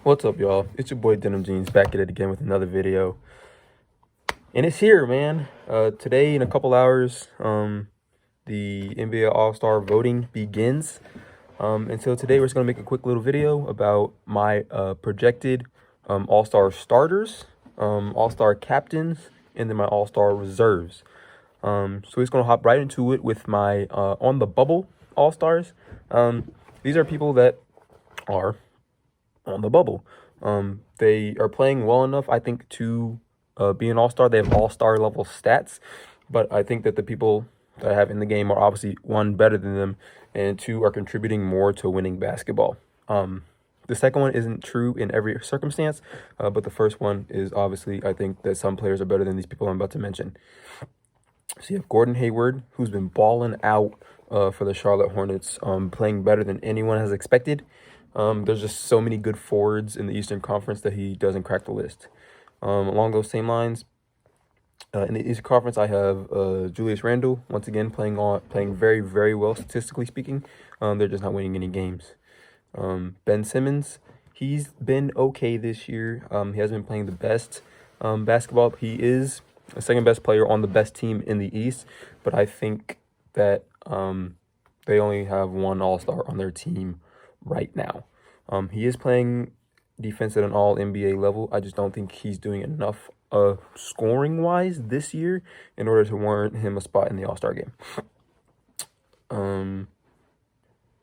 What's up, y'all? It's your boy Denim Jeans back at it again with another video. And it's here, man. Today, in a couple hours, the NBA All-Star voting begins. And so today we're just going to make a quick little video about my projected All-Star starters, All-Star captains, and then my All-Star reserves. So we're just going to hop right into it with my on the bubble All-Stars. These are people that are on the bubble. They are playing well enough, I think, to be an all-star. They have all-star level stats, but I think that the people that I have in the game are obviously, one, better than them, and two, are contributing more to winning basketball. The second one isn't true in every circumstance, but the first one is obviously, I think that some players are better than these people I'm about to mention. So you have Gordon Hayward, who's been balling out for the Charlotte Hornets, playing better than anyone has expected. There's just so many good forwards in the Eastern Conference that he doesn't crack the list. Along those same lines, in the Eastern Conference, I have Julius Randle, once again playing very, very well statistically speaking. They're just not winning any games. Ben Simmons, he's been okay this year. He hasn't been playing the best basketball. He is the second best player on the best team in the East, but I think that they only have one All-Star on their team right now. He is playing defense at an all-NBA level. I just don't think he's doing enough scoring-wise this year in order to warrant him a spot in the All-Star game.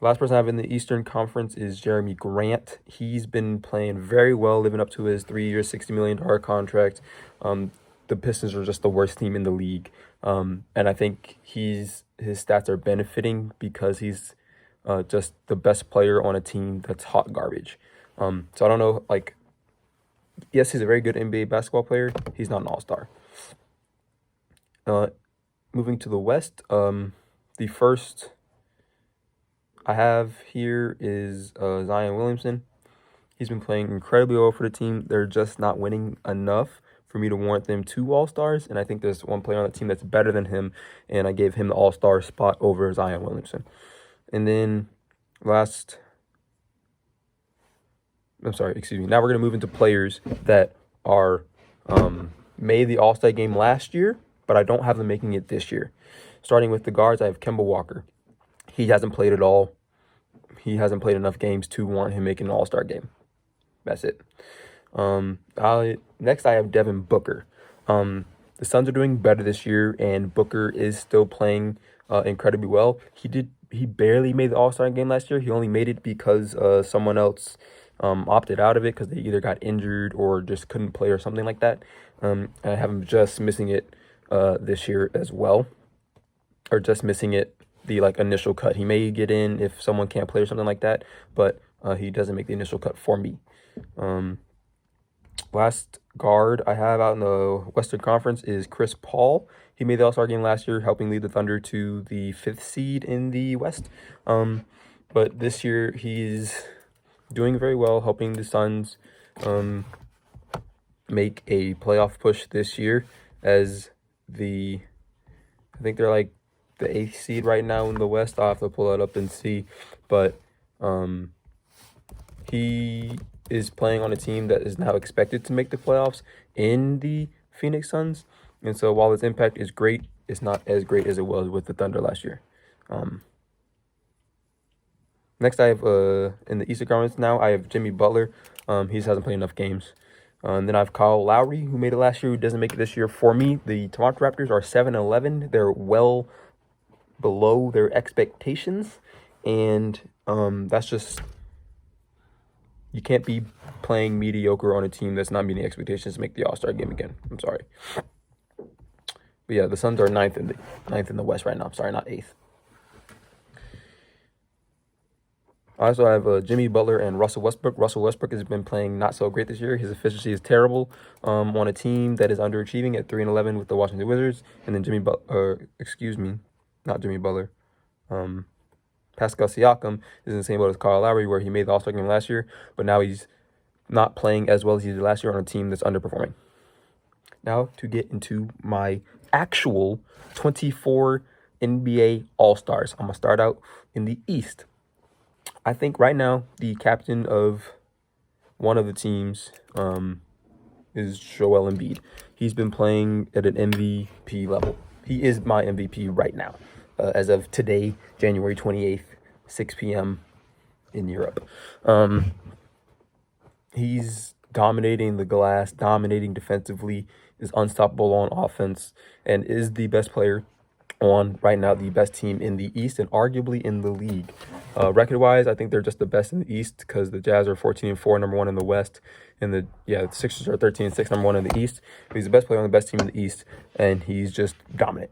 Last person I have in the Eastern Conference is Jeremy Grant. He's been playing very well, living up to his 3-year, $60 million contract. The Pistons are just the worst team in the league. And I think his stats are benefiting because he's just the best player on a team that's hot garbage. So I don't know, yes, he's a very good NBA basketball player. He's not an all-star. Moving to the West, the first I have here is Zion Williamson. He's been playing incredibly well for the team. They're just not winning enough for me to warrant them 2 all-stars, and I think there's one player on the team that's better than him, and I gave him the all-star spot over Zion Williamson. And then now we're going to move into players that are made the All-Star game last year, but I don't have them making it this year. Starting with the guards, I have Kemba Walker. He hasn't played at all. He hasn't played enough games to warrant him making an All-Star game. That's it. Next, I have Devin Booker. The Suns are doing better this year, and Booker is still playing incredibly well. He barely made the All-Star game last year. He only made it because someone else opted out of it because they either got injured or just couldn't play or something like that. And I have him just missing it this year as well, or just missing it the initial cut. He may get in if someone can't play or something like that, but he doesn't make the initial cut for me. Last guard I have out in the Western Conference is Chris Paul. He made the All-Star game last year, helping lead the Thunder to the 5th seed in the West. But this year he's doing very well, helping the Suns make a playoff push this year as I think they're the 8th seed right now in the West. I'll have to pull that up and see. But he is playing on a team that is now expected to make the playoffs in the Phoenix Suns. And so while his impact is great, it's not as great as it was with the Thunder last year. Next, I have in the Eastern Conference now, I have Jimmy Butler. He just hasn't played enough games. And then I have Kyle Lowry, who made it last year, who doesn't make it this year. For me, the Toronto Raptors are 7-11. They're well below their expectations. And that's just... You can't be playing mediocre on a team that's not meeting expectations to make the All-Star game again. I'm sorry. But yeah, the Suns are 9th in the West right now. I'm sorry, not 8th. I also have Jimmy Butler and Russell Westbrook. Russell Westbrook has been playing not so great this year. His efficiency is terrible on a team that is underachieving at 3-11 with the Washington Wizards. And then Pascal Siakam is in the same boat as Kyle Lowry, where he made the All-Star game last year, but now he's not playing as well as he did last year on a team that's underperforming. Now to get into my actual 24 NBA All-Stars. I'm going to start out in the East. I think right now the captain of one of the teams is Joel Embiid. He's been playing at an MVP level. He is my MVP right now, as of today, January 28th, 6 p.m. in Europe. He's dominating the glass, dominating defensively, is unstoppable on offense, and is the best player on right now, the best team in the East and arguably in the league. Record-wise, I think they're just the best in the East because the Jazz are 14-4, number one in the West, and the Sixers are 13-6, number one in the East. He's the best player on the best team in the East, and he's just dominant.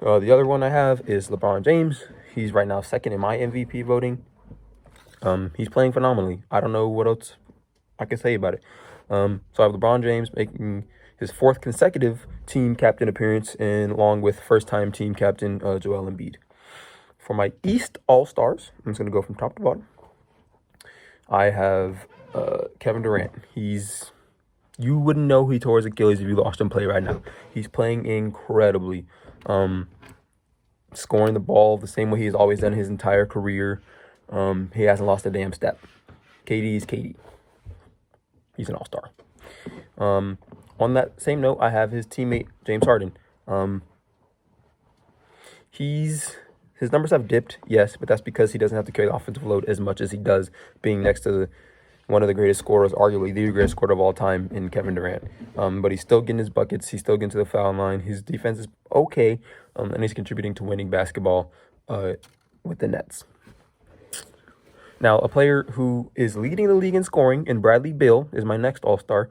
The other one I have is LeBron James. He's right now second in my MVP voting. He's playing phenomenally. I don't know what else I can say about it. So I have LeBron James making his fourth consecutive team captain appearance, and along with first-time team captain Joel Embiid. For my East All-Stars, I'm just going to go from top to bottom. I have Kevin Durant. You wouldn't know he tore his Achilles if you watched him play right now. He's playing incredibly, scoring the ball the same way he's always done his entire career. He hasn't lost a damn step. KD is KD. He's an all-star. On that same note, I have his teammate, James Harden. His numbers have dipped, yes, but that's because he doesn't have to carry the offensive load as much as he does being next to one of the greatest scorers, arguably the greatest scorer of all time in Kevin Durant. But he's still getting his buckets. He's still getting to the foul line. His defense is okay, and he's contributing to winning basketball with the Nets. Now, a player who is leading the league in scoring, and Bradley Beal is my next all-star.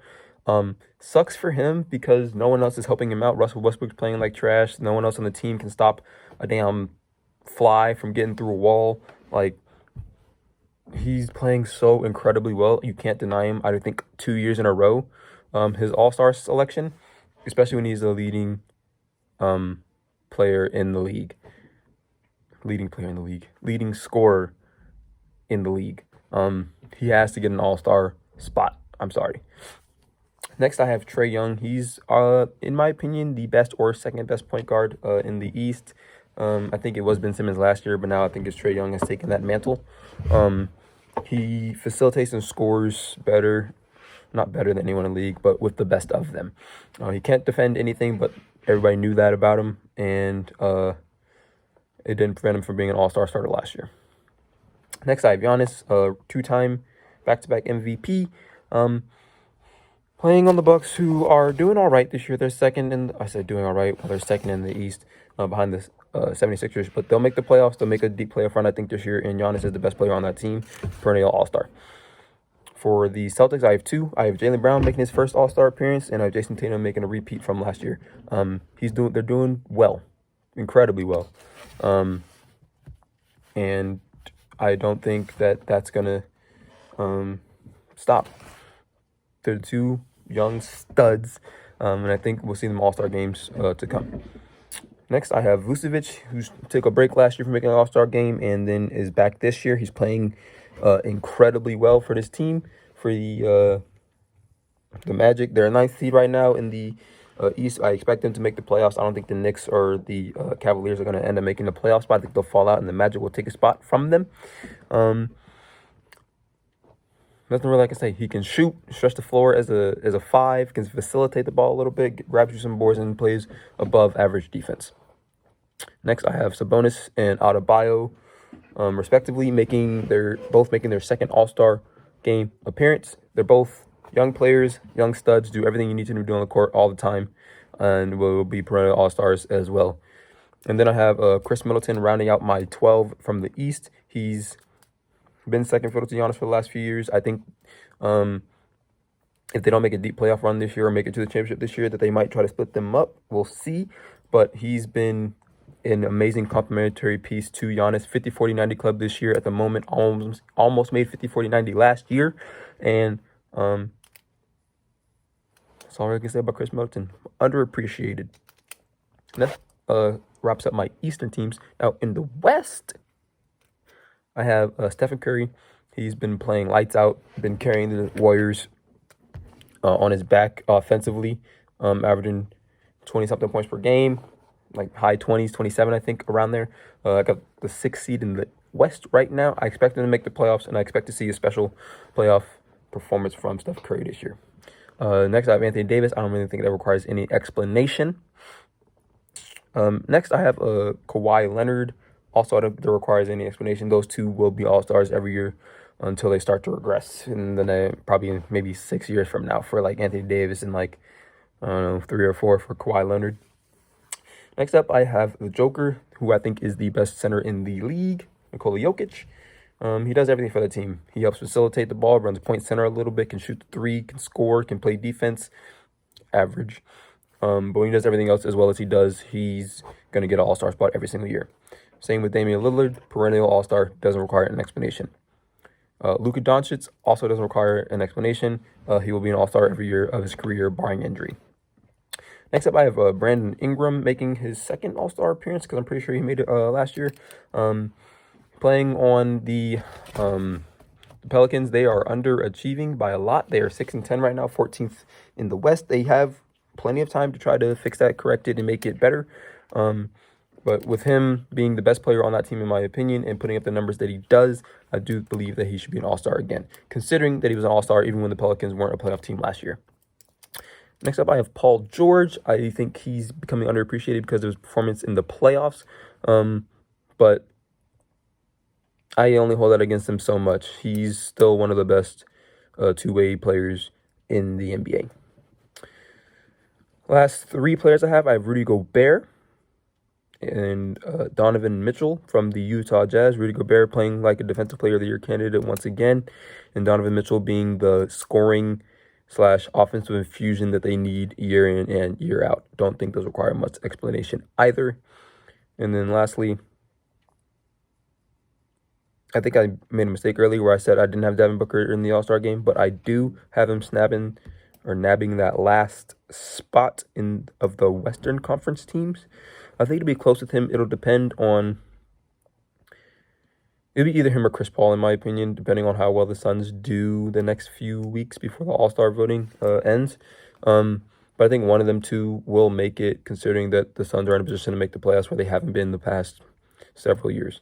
Sucks for him because no one else is helping him out. Russell Westbrook's playing like trash. No one else on the team can stop a damn fly from getting through a wall. Like, he's playing so incredibly well. You can't deny him. I think 2 years in a row, his all-star selection, especially when he's the leading player in the league. Leading scorer in the league. He has to get an all-star spot. I'm sorry. Next, I have Trae Young. He's, in my opinion, the best or second best point guard in the East. I think it was Ben Simmons last year, but now I think it's Trae Young has taken that mantle. He facilitates and scores better, not better than anyone in the league, but with the best of them. He can't defend anything, but everybody knew that about him, and it didn't prevent him from being an all-star starter last year. Next, I have Giannis, two-time back-to-back MVP. Playing on the Bucks, who are doing all right this year. They're second in, I said doing all right, well, they're second in the East behind the 76ers. But they'll make the playoffs. They'll make a deep playoff run, I think, this year. And Giannis is the best player on that team, perennial all-star. For the Celtics, I have two. I have Jaylen Brown making his first all-star appearance, and I have Jayson Tatum making a repeat from last year. They're doing well, incredibly well. And I don't think that's going to stop. They're two young studs, and I think we'll see them all-star games to come. Next, I have Vucevic, who's took a break last year from making an all-star game and then is back this year. He's playing incredibly well for this team, for the Magic. They're a ninth seed right now in the East. I expect them to make the playoffs. I don't think the Knicks or the Cavaliers are going to end up making the playoffs, but I think they'll fall out, and the Magic will take a spot from them. Nothing really I can say. He can shoot, stretch the floor as a five, can facilitate the ball a little bit, grabs you some boards, and plays above average defense. Next, I have Sabonis and Adebayo, respectively, making their second All-Star game appearance. They're both young players, young studs, do everything you need to do on the court all the time, and will be perennial All-Stars as well. And then I have Khris Middleton rounding out my 12 from the East. He's been second fiddle to Giannis for the last few years. I think if they don't make a deep playoff run this year or make it to the championship this year, that they might try to split them up. We'll see. But he's been an amazing complementary piece to Giannis. 50-40-90 club this year at the moment. Almost made 50-40-90 last year. And that's all I can say about Khris Middleton. Underappreciated. And that wraps up my Eastern teams. Now, in the West, I have Stephen Curry. He's been playing lights out, been carrying the Warriors on his back offensively, averaging 20-something points per game, like high 20s, 27, I think, around there. I got the 6th seed in the West right now. I expect him to make the playoffs, and I expect to see a special playoff performance from Steph Curry this year. Next, I have Anthony Davis. I don't really think that requires any explanation. Next, I have Kawhi Leonard. Also, I don't think that requires any explanation. Those two will be all-stars every year until they start to regress. And then probably maybe 6 years from now for like Anthony Davis and like, I don't know, 3 or 4 for Kawhi Leonard. Next up, I have the Joker, who I think is the best center in the league, Nikola Jokic. He does everything for the team. He helps facilitate the ball, runs point center a little bit, can shoot the three, can score, can play defense. Average. But when he does everything else as well as he does, he's going to get an all-star spot every single year. Same with Damian Lillard, perennial all-star, doesn't require an explanation. Luka Doncic also doesn't require an explanation. He will be an all-star every year of his career, barring injury. Next up, I have Brandon Ingram making his second all-star appearance because I'm pretty sure he made it last year. Playing on the Pelicans, they are underachieving by a lot. They are 6-10 right now, 14th in the West. They have plenty of time to try to fix that, correct it, and make it better. But with him being the best player on that team, in my opinion, and putting up the numbers that he does, I do believe that he should be an all-star again, considering that he was an all-star even when the Pelicans weren't a playoff team last year. Next up, I have Paul George. I think he's becoming underappreciated because of his performance in the playoffs. But I only hold that against him so much. He's still one of the best two-way players in the NBA. Last 3 players I have Rudy Gobert and Donovan Mitchell from the Utah Jazz. Rudy Gobert playing like a Defensive Player of the Year candidate once again, and Donovan Mitchell being the scoring / offensive infusion that they need year in and year out. Don't think those require much explanation either. And then lastly, I think I made a mistake earlier where I said I didn't have Devin Booker in the All-Star game, but I do have him nabbing that last spot of the Western Conference teams. I think it'll be close with him. It'll be either him or Chris Paul, in my opinion, depending on how well the Suns do the next few weeks before the All-Star voting ends. But I think one of them two will make it, considering that the Suns are in a position to make the playoffs where they haven't been the past several years.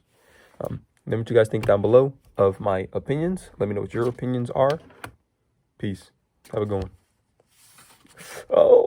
Let me know what you guys think down below of my opinions. Let me know what your opinions are. Peace. Have a good one. Oh.